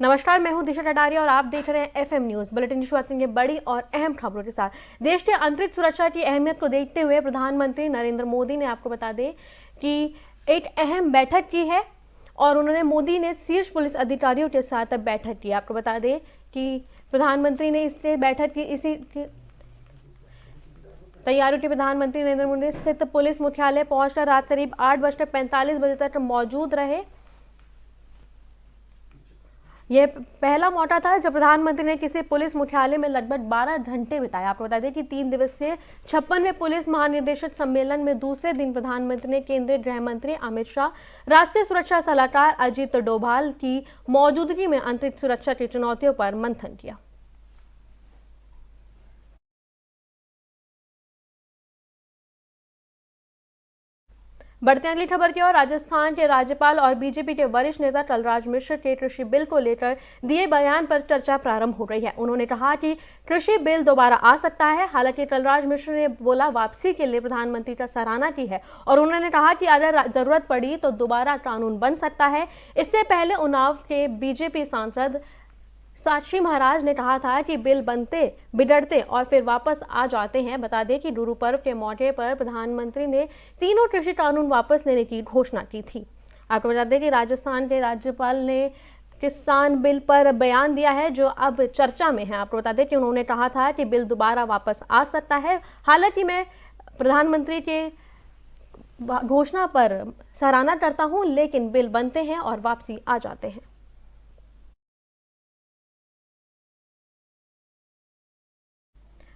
नमस्कार, मैं हूं दिशा कटारिया और आप देख रहे हैं एफएम न्यूज बुलेटिन की शुरुआत करेंगे बड़ी और अहम खबरों के साथ। देश के अंतरिक्ष सुरक्षा की अहमियत को देखते हुए प्रधानमंत्री नरेंद्र मोदी ने, आपको बता दें कि एक अहम बैठक की है और मोदी ने शीर्ष पुलिस अधिकारियों के साथ बैठक की। आपको बता दें कि प्रधानमंत्री ने इससे बैठक की इसी तैयारियों के प्रधानमंत्री नरेंद्र मोदी स्थित पुलिस मुख्यालय पहुंचकर रात करीब 8:45 तक मौजूद रहे। यह पहला मौका था जब प्रधानमंत्री ने किसी पुलिस मुख्यालय में लगभग 12 घंटे बिताए। आपको बता दें कि 3 दिवसीय 56वें पुलिस महानिदेशक सम्मेलन में दूसरे दिन प्रधानमंत्री ने केंद्रीय गृह मंत्री अमित शाह, राष्ट्रीय सुरक्षा सलाहकार अजीत डोभाल की मौजूदगी में अंतरिक्ष सुरक्षा की चुनौतियों पर मंथन किया। बढ़ते अगली खबर की ओर। राजस्थान के राज्यपाल और बीजेपी के वरिष्ठ नेता कलराज मिश्र के कृषि बिल को लेकर दिए बयान पर चर्चा प्रारंभ हो रही है। उन्होंने कहा कि कृषि बिल दोबारा आ सकता है। हालांकि कलराज मिश्र ने बोला वापसी के लिए प्रधानमंत्री का सराहना की है और उन्होंने कहा कि अगर जरूरत पड़ी तो दोबारा कानून बन सकता है। इससे पहले उन्नाव के बीजेपी सांसद साक्षी महाराज ने कहा था कि बिल बनते, बिगड़ते और फिर वापस आ जाते हैं। बता दें कि गुरु पर्व के मौके पर प्रधानमंत्री ने तीनों कृषि कानून वापस लेने की घोषणा की थी। आपको बता दें कि राजस्थान के राज्यपाल ने किसान बिल पर बयान दिया है जो अब चर्चा में है। आपको बता दें कि उन्होंने कहा था कि बिल दोबारा वापस आ सकता है। हालांकि मैं प्रधानमंत्री के घोषणा पर सराहना करता हूं, लेकिन बिल बनते हैं और वापसी आ जाते हैं।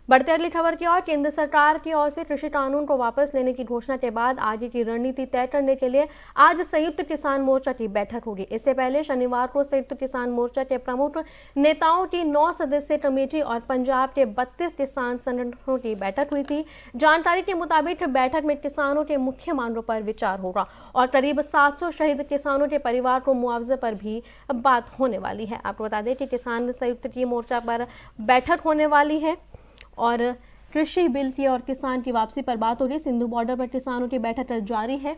बढ़ते अगली खबर की ओर। केंद्र सरकार की ओर से कृषि कानून को वापस लेने की घोषणा के बाद आगे की रणनीति तय करने के लिए आज संयुक्त किसान मोर्चा की बैठक होगी। इससे पहले शनिवार को संयुक्त किसान मोर्चा के प्रमुख नेताओं की 9 सदस्यीय कमेटी और पंजाब के 32 किसान संगठनों की बैठक हुई थी। जानकारी के मुताबिक बैठक में किसानों के मुख्य मांगों पर विचार होगा और करीब 700 शहीद किसानों के परिवार को मुआवजे पर भी बात होने वाली है। आपको बता दें कि किसान संयुक्त की मोर्चा पर बैठक होने वाली है और कृषि बिल की और किसान की वापसी पर बात हो रही है। सिंधु बॉर्डर पर किसानों की बैठक जारी है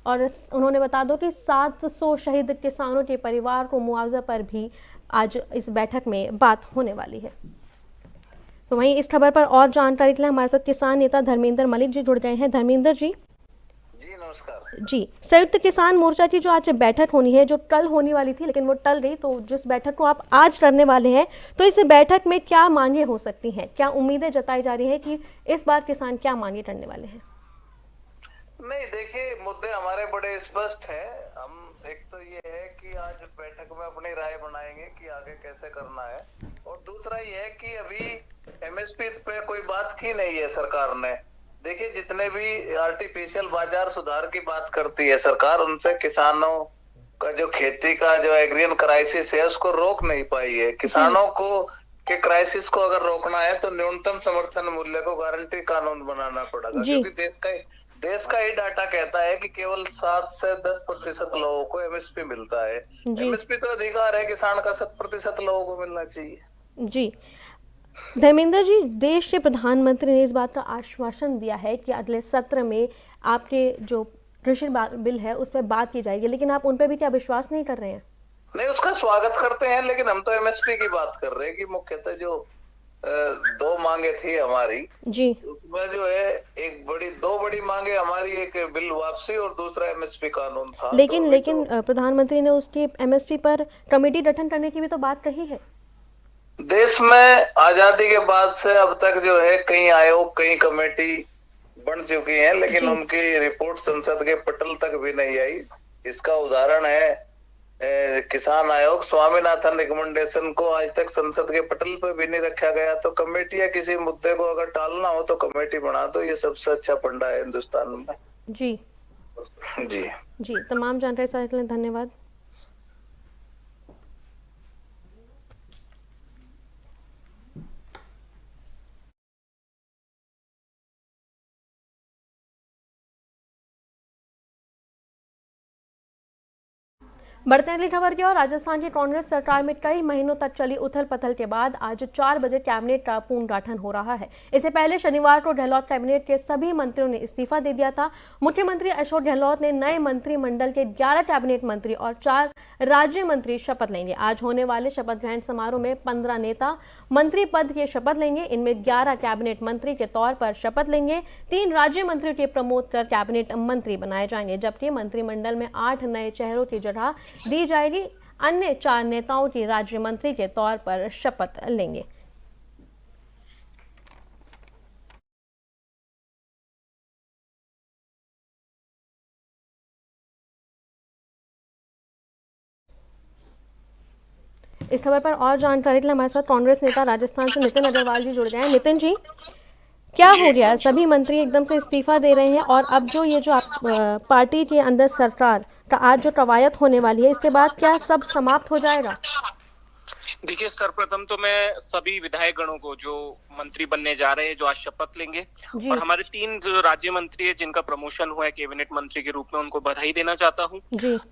और उन्होंने बता दो कि 700 शहीद किसानों के परिवार को मुआवजा पर भी आज इस बैठक में बात होने वाली है। तो वहीं इस खबर पर और जानकारी के लिए हमारे साथ किसान नेता धर्मेंद्र मलिक जी जुड़ गए हैं। धर्मेंद्र जी। जी नमस्कार जी, संयुक्त किसान मोर्चा की जो आज बैठक होनी है, जो कल होने वाली थी लेकिन वो टल गई, तो जिस बैठक को आप आज करने वाले हैं, तो इस बैठक में क्या मांगे हो सकती हैं, क्या उम्मीदें जताई जा रही है कि इस बार किसान क्या मांगे करने वाले हैं? नहीं, देखिए मुद्दे हमारे बड़े स्पष्ट हैं। हम एक तो ये है कि आज बैठक में अपनी राय बनाएंगे कि आगे कैसे करना है, और दूसरा ये है कि अभी एमएसपी पे कोई बात की नहीं है सरकार ने। देखिए, जितने भी आर्टिफिशियल बाजार सुधार की बात करती है सरकार, उनसे किसानों का जो खेती का जो एग्रीन क्राइसिस है उसको रोक नहीं पाई है। किसानों को के क्राइसिस को अगर रोकना है तो न्यूनतम समर्थन मूल्य को गारंटी कानून बनाना पड़ेगा, क्योंकि देश का ही डाटा कहता है कि केवल 7 से 10% लोगों को एमएसपी मिलता है। एमएसपी तो अधिकार है किसान का, 100% लोगों को मिलना चाहिए। जी, धर्मेंद्र जी, देश के प्रधानमंत्री ने इस बात का आश्वासन दिया है कि अगले सत्र में आपके जो कृषि बिल है उस पर बात की जाएगी, लेकिन आप उन पर भी क्या विश्वास नहीं कर रहे हैं? नहीं, उसका स्वागत करते हैं, लेकिन हम तो एमएसपी की बात कर रहे हैं कि मुख्यतः जो 2 मांगे थी हमारी जी, उसमें जो है दो बड़ी मांगे हमारी, एक बिल वापसी और दूसरा एमएसपी कानून था। लेकिन प्रधानमंत्री ने उसकी एमएसपी पर कमेटी गठन करने की भी तो बात कही है। देश में आजादी के बाद से अब तक जो है कई आयोग, कई कमेटी बन चुकी हैं, लेकिन उनकी रिपोर्ट संसद के पटल तक भी नहीं आई। इसका उदाहरण है किसान आयोग। स्वामीनाथन रिकमेंडेशन को आज तक संसद के पटल पर भी नहीं रखा गया। तो कमेटी या किसी मुद्दे को अगर टालना हो तो कमेटी बना दो, ये सबसे अच्छा फंडा है हिंदुस्तान में। जी जी जी, तमाम जानकारी के लिए धन्यवाद। बढ़ते अगली खबर की ओर। राजस्थान की कांग्रेस सरकार में कई महीनों तक चली उथल पथल के बाद आज 4 बजे कैबिनेट का पूर्ण गठन हो रहा है। इससे पहले शनिवार को गहलोत कैबिनेट के सभी मंत्रियों ने इस्तीफा दे दिया था। मुख्यमंत्री अशोक गहलोत ने नए मंत्रिमंडल के 11 कैबिनेट मंत्री और 4 राज्य मंत्री शपथ लेंगे। आज होने वाले शपथ ग्रहण समारोह में 15 नेता मंत्री पद की शपथ लेंगे। इनमें 11 कैबिनेट मंत्री के तौर पर शपथ लेंगे। 3 राज्य मंत्रियों के प्रमोट कर कैबिनेट मंत्री बनाए जाएंगे, जबकि मंत्रिमंडल में 8 नए चेहरों की जगह दी जाएगी। अन्य 4 नेताओं की राज्य मंत्री के तौर पर शपथ लेंगे। इस खबर पर और जानकारी के लिए हमारे साथ कांग्रेस नेता राजस्थान से नितिन अग्रवाल जी जुड़ गए हैं। नितिन जी, क्या हो गया? सभी मंत्री एकदम से इस्तीफा दे रहे हैं और अब जो ये जो पार्टी के अंदर सरकार का आज जो कवायद होने वाली है, इसके बाद क्या सब समाप्त हो जाएगा? देखिए, सर्वप्रथम तो मैं सभी विधायक गणों को जो मंत्री बनने जा रहे हैं, जो आज शपथ लेंगे, और हमारे 3 जो राज्य मंत्री है जिनका प्रमोशन हुआ है कैबिनेट मंत्री के रूप में, उनको बधाई देना चाहता हूँ।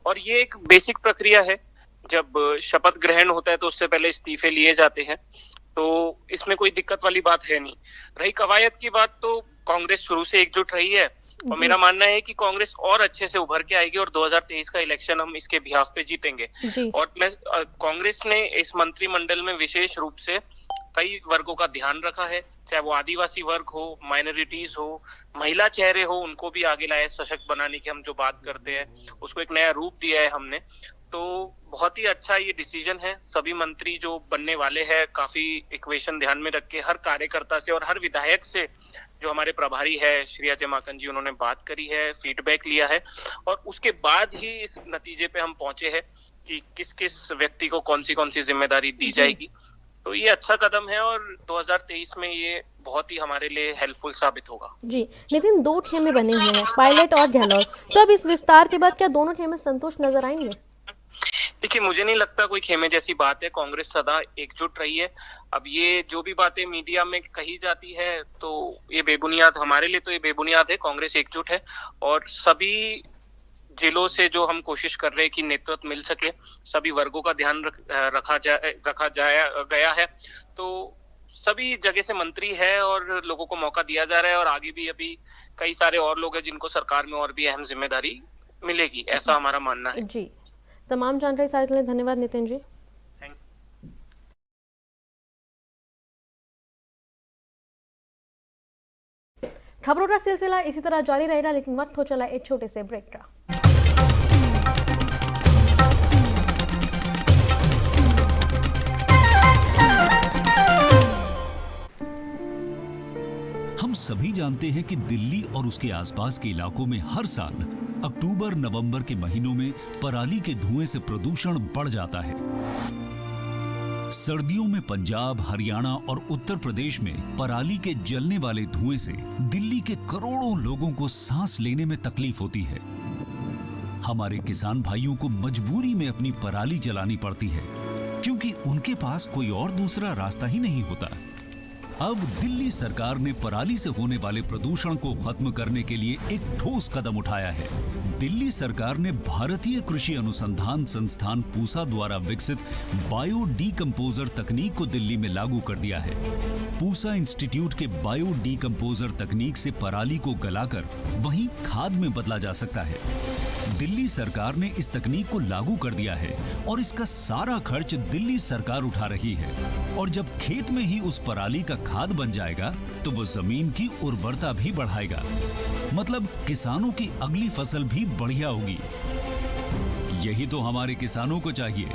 और ये एक बेसिक प्रक्रिया है। जब शपथ ग्रहण होता है तो उससे पहले इस्तीफे लिए जाते हैं, तो इसमें कोई दिक्कत वाली बात है नहीं। रही कवायद की बात, तो कांग्रेस शुरू से एकजुट रही है और मेरा मानना है कि कांग्रेस और अच्छे से उभर के आएगी और 2023 का इलेक्शन हम इसके बिहाफ पे जीतेंगे। और कांग्रेस ने इस मंत्रिमंडल में विशेष रूप से कई वर्गों का ध्यान रखा है, चाहे वो आदिवासी वर्ग हो, माइनॉरिटीज हो, महिला चेहरे हो, उनको भी आगे लाए। सशक्त बनाने की हम जो बात करते हैं, उसको एक नया रूप दिया है हमने। तो बहुत ही अच्छा ये डिसीजन है। सभी मंत्री जो बनने वाले हैं, काफी इक्वेशन ध्यान में रख के हर कार्यकर्ता से और हर विधायक से, जो हमारे प्रभारी है श्री अजय माकन जी, उन्होंने बात करी है, फीडबैक लिया है और उसके बाद ही इस नतीजे पे हम पहुंचे हैं कि किस किस व्यक्ति को कौन सी जिम्मेदारी दी जाएगी। तो ये अच्छा कदम है और 2023 में ये बहुत ही हमारे लिए हेल्पफुल साबित होगा। जी नितिन, 2 खेमे बने हुए हैं, पायलट और गहलोत। तो अब इस विस्तार के बाद क्या दोनों खेमे संतुष्ट नजर आएंगे? देखिए, मुझे नहीं लगता कोई खेमे जैसी बात है। कांग्रेस सदा एकजुट रही है। अब ये जो भी बातें मीडिया में कही जाती है, तो ये बेबुनियाद, हमारे लिए तो ये बेबुनियाद है। कांग्रेस एकजुट है और सभी जिलों से जो हम कोशिश कर रहे हैं कि नेतृत्व मिल सके, सभी वर्गों का ध्यान रखा गया है। तो सभी जगह से मंत्री है और लोगों को मौका दिया जा रहा है और आगे भी अभी कई सारे और लोग हैं जिनको सरकार में और भी अहम जिम्मेदारी मिलेगी, ऐसा हमारा मानना है। जी, तमाम जानकारी सारे के लिए धन्यवाद नितिन जी। खबरों का सिलसिला इसी तरह जारी रहेगा, लेकिन वक्त हो चला एक छोटे से ब्रेक का। हम सभी जानते हैं कि दिल्ली और उसके आसपास के इलाकों में हर साल अक्टूबर नवंबर के महीनों में पराली के धुएं से प्रदूषण बढ़ जाता है। सर्दियों में पंजाब, हरियाणा और उत्तर प्रदेश में पराली के जलने वाले धुएं से दिल्ली के करोड़ों लोगों को सांस लेने में तकलीफ होती है। हमारे किसान भाइयों को मजबूरी में अपनी पराली जलानी पड़ती है, क्योंकि उनके पास कोई और दूसरा रास्ता ही नहीं होता। अब दिल्ली सरकार ने पराली से होने वाले प्रदूषण को खत्म करने के लिए एक ठोस कदम उठाया है। दिल्ली सरकार ने भारतीय कृषि अनुसंधान संस्थान पूसा द्वारा विकसित बायो डीकंपोजर तकनीक को दिल्ली में लागू कर दिया है। पूसा इंस्टीट्यूट के बायो डीकंपोजर तकनीक से पराली को गलाकर वहीं खाद में बदला जा सकता है। दिल्ली सरकार ने इस तकनीक को लागू कर दिया है और इसका सारा खर्च दिल्ली सरकार उठा रही है। और जब खेत में ही उस पराली का खाद बन जाएगा तो वो जमीन की उर्वरता भी बढ़ाएगा, मतलब किसानों की अगली फसल भी बढ़िया होगी। यही तो हमारे किसानों को चाहिए।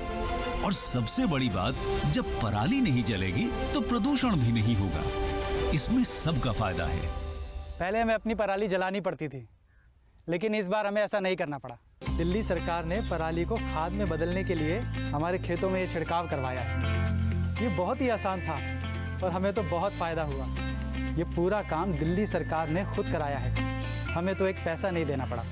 और सबसे बड़ी बात, जब पराली नहीं जलेगी तो प्रदूषण भी नहीं होगा। इसमें सबका फायदा है। पहले हमें अपनी पराली जलानी पड़ती थी, लेकिन इस बार हमें ऐसा नहीं करना पड़ा। दिल्ली सरकार ने पराली को खाद में बदलने के लिए हमारे खेतों में ये छिड़काव करवाया है। ये बहुत ही आसान था और हमें तो बहुत फ़ायदा हुआ। ये पूरा काम दिल्ली सरकार ने खुद कराया है, हमें तो एक पैसा नहीं देना पड़ा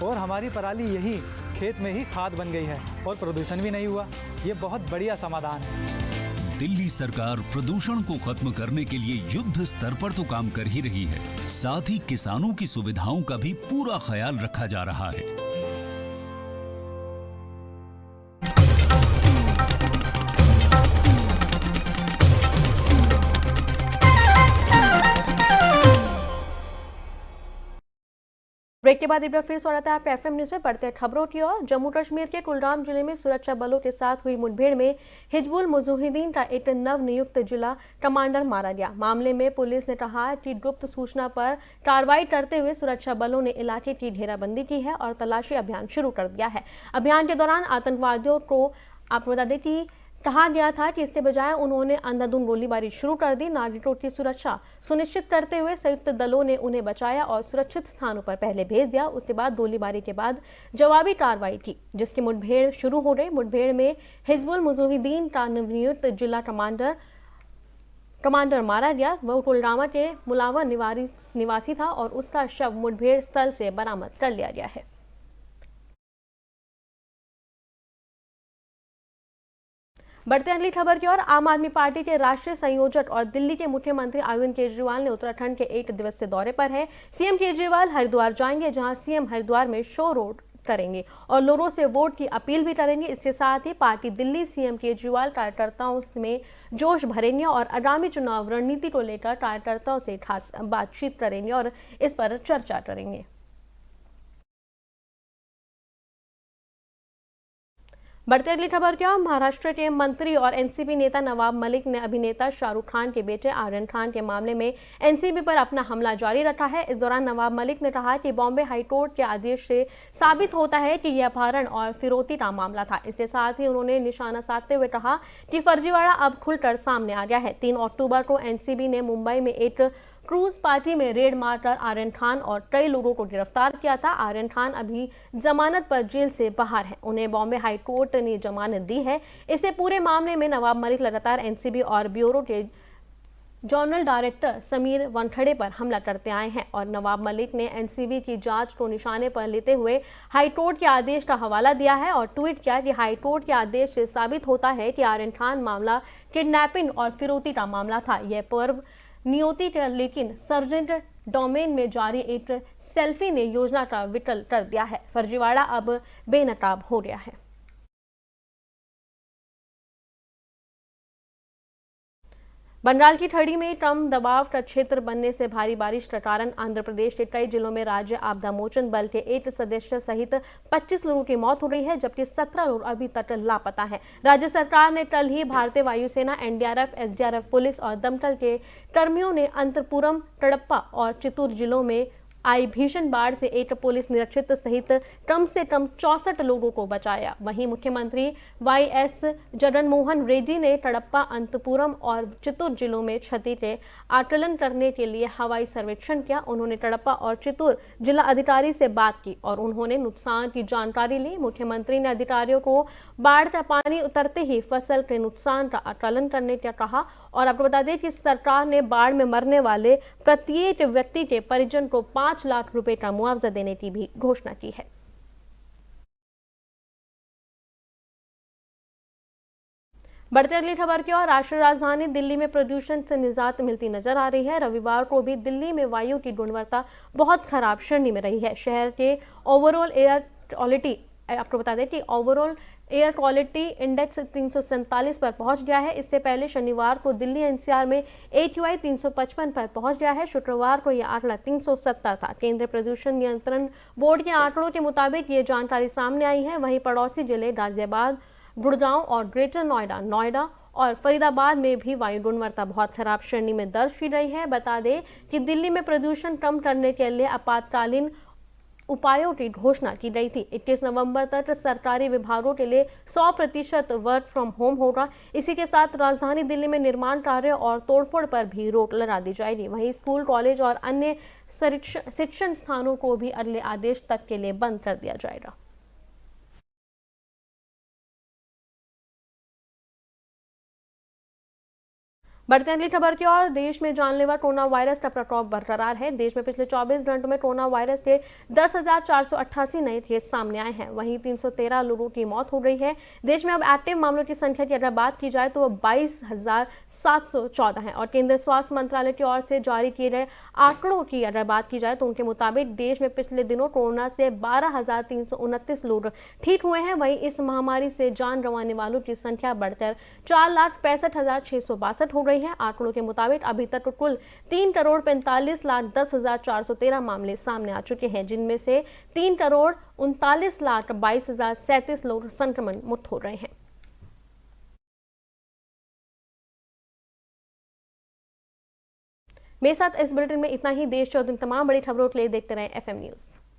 और हमारी पराली यही खेत में ही खाद बन गई है और प्रदूषण भी नहीं हुआ। ये बहुत बढ़िया समाधान है। दिल्ली सरकार प्रदूषण को खत्म करने के लिए युद्ध स्तर पर तो काम कर ही रही है, साथ ही किसानों की सुविधाओं का भी पूरा ख्याल रखा जा रहा है। के बाद एक बार फिर स्वागत है आपका एफएम न्यूज में। बढ़ते हैं खबरों की ओर। जम्मू कश्मीर के कुलगाम जिले में सुरक्षा बलों के साथ हुई मुठभेड़ में हिजबुल मुजाहिदीन का एक नवनियुक्त जिला कमांडर मारा गया। मामले में पुलिस ने कहा कि गुप्त सूचना पर कार्रवाई करते हुए सुरक्षा बलों ने इलाके की घेराबंदी की है और तलाशी अभियान शुरू कर दिया है। अभियान के दौरान आतंकवादियों को आपको बता दें कि कहा गया था कि इसके बजाय उन्होंने अंधाधुंध गोलीबारी शुरू कर दी। नागरिकों की सुरक्षा सुनिश्चित करते हुए संयुक्त दलों ने उन्हें बचाया और सुरक्षित स्थानों पर पहले भेज दिया। उसके बाद गोलीबारी के बाद जवाबी कार्रवाई की, जिसकी मुठभेड़ शुरू हो गई। मुठभेड़ में हिजबुल मुजाहिदीन का नवनियुक्त जिला कमांडर मारा गया। वह कुलगामा के मुलावा निवासी था और उसका शव मुठभेड़ स्थल से बरामद कर लिया गया है। बढ़ते अगली खबर की ओर। आम आदमी पार्टी के राष्ट्रीय संयोजक और दिल्ली के मुख्यमंत्री अरविंद केजरीवाल ने उत्तराखंड के 1 दिवसीय दौरे पर है। सीएम केजरीवाल हरिद्वार जाएंगे, जहां सीएम हरिद्वार में शो रोड करेंगे और लोगों से वोट की अपील भी करेंगे। इसके साथ ही पार्टी दिल्ली सीएम केजरीवाल कार्यकर्ताओं में जोश भरेंगे और आगामी चुनाव रणनीति को लेकर कार्यकर्ताओं से खास बातचीत करेंगे और इस पर चर्चा करेंगे। बढ़ते अगली खबर क्या। महाराष्ट्र के मंत्री और एनसीपी नेता नवाब मलिक ने अभिनेता शाहरुख खान के बेटे आर्यन खान के मामले में एनसीबी पर अपना हमला जारी रखा है। इस दौरान नवाब मलिक ने कहा कि बॉम्बे हाईकोर्ट के आदेश से साबित होता है कि यह अपहरण और फिरौती का मामला था। इसके साथ ही उन्होंने निशाना साधते हुए कहा कि फर्जीवाड़ा अब खुलकर सामने आ गया है। 3 अक्टूबर को एनसीबी ने मुंबई में एक क्रूज पार्टी में रेड मारकर आर्यन खान और कई लोगों को गिरफ्तार किया था। आर्यन खान अभी जमानत पर जेल से बाहर है। उन्हें बॉम्बे हाई कोर्ट ने जमानत दी है। इससे पूरे मामले में नवाब मलिक लगातार एनसीबी और ब्यूरो के जनरल डायरेक्टर समीर वानखेड़े पर हमला करते आए हैं और नवाब मलिक ने एनसीबी की जांच को निशाने पर लेते हुए हाईकोर्ट के आदेश का हवाला दिया है और ट्वीट किया कि हाईकोर्ट के आदेश से साबित होता है कि आर्यन खान मामला किडनैपिंग और फिरौती का मामला था। यह पर्व नियोती का, लेकिन सर्जेंट डोमेन में जारी एक सेल्फी ने योजना का विकल कर दिया है। फर्जीवाड़ा अब बेनकाब हो गया है। बंगाल की खाड़ी में कम दबाव का क्षेत्र बनने से भारी बारिश के कारण आंध्र प्रदेश के कई जिलों में राज्य आपदा मोचन बल के 1 सदस्य सहित 25 लोगों की मौत हो गई है, जबकि 17 लोग अभी तक लापता हैं। राज्य सरकार ने कल ही भारतीय वायुसेना, एनडीआरएफ, एसडीआरएफ, पुलिस और दमकल के कर्मियों ने अनंतपुरम, कडप्पा और चित्तूर जिलों में आई भीषण बाढ़ से एक पुलिस निरीक्षक सहित कम से कम 64 लोगों को बचाया। वहीं मुख्यमंत्री वाईएस जगनमोहन रेड्डी ने कडप्पा, अनंतपुरम और चित्तूर जिलों में क्षति के आकलन करने के लिए हवाई सर्वेक्षण किया। उन्होंने कडप्पा और चित्तूर जिला अधिकारी से बात की और उन्होंने नुकसान की जानकारी ली। मुख्यमंत्री ने अधिकारियों को बाढ़ का पानी उतरते ही फसल के नुकसान का आकलन करने का कहा और आपको बता दें कि सरकार ने बाढ़ में मरने वाले प्रत्येक व्यक्ति के परिजन को 5 लाख रुपए का मुआवजा देने की भी घोषणा की है। बढ़ते अगली खबर की ओर। राष्ट्रीय राजधानी दिल्ली में प्रदूषण से निजात मिलती नजर आ रही है। रविवार को भी दिल्ली में वायु की गुणवत्ता बहुत खराब श्रेणी में रही है। शहर के ओवरऑल एयर क्वालिटी, आपको बता दें कि ओवरऑल एयर क्वालिटी इंडेक्स 347 पर पहुंच गया है। इससे पहले शनिवार को दिल्ली एनसीआर में AQI 355 पर पहुंच गया है। शुक्रवार को यह आंकड़ा 370 था। केंद्रीय प्रदूषण नियंत्रण बोर्ड के आंकड़ों के मुताबिक ये जानकारी सामने आई है। वहीं पड़ोसी जिले गाजियाबाद, गुड़गांव और ग्रेटर नोएडा और फरीदाबाद में भी वायु गुणवत्ता बहुत खराब श्रेणी में दर्ज की गई है। बता दें कि दिल्ली में प्रदूषण कम करने के लिए आपातकालीन उपायों की घोषणा की गई थी। 21 नवंबर तक सरकारी विभागों के लिए 100% वर्क फ्रॉम होम होगा। इसी के साथ राजधानी दिल्ली में निर्माण कार्य और तोड़फोड़ पर भी रोक लगा दी जाएगी। वहीं स्कूल, कॉलेज और अन्य शिक्षण स्थानों को भी अगले आदेश तक के लिए बंद कर दिया जाएगा। बढ़ते अगली खबर की ओर। देश में जानलेवा कोरोना वायरस का प्रकोप बरकरार है। देश में पिछले 24 घंटों में कोरोना वायरस के 10,488 नए केस सामने आए हैं। वहीं 313 लोगों की मौत हो गई है। देश में अब एक्टिव मामलों की संख्या की अगर बात की जाए तो वह 22,714 है और केंद्रीय स्वास्थ्य मंत्रालय की ओर से जारी किए गए आंकड़ों की अगर बात की जाए तो उनके मुताबिक देश में पिछले दिनों कोरोना से 12,329 लोग ठीक हुए हैं। वहीं इस महामारी से जान गंवाने वालों की संख्या बढ़कर 4,65,662 हो गई रही है। आंकड़ों के मुताबिक अभी तक कुल 3,45,10,413 मामले सामने आ चुके हैं, जिनमें से 3,39,22,037 लोग संक्रमण मुक्त हो रहे हैं। मेरे साथ इस बुलेटिन में इतना ही। देश और दिन तमाम बड़ी खबरों के लिए देखते रहें FM न्यूज़।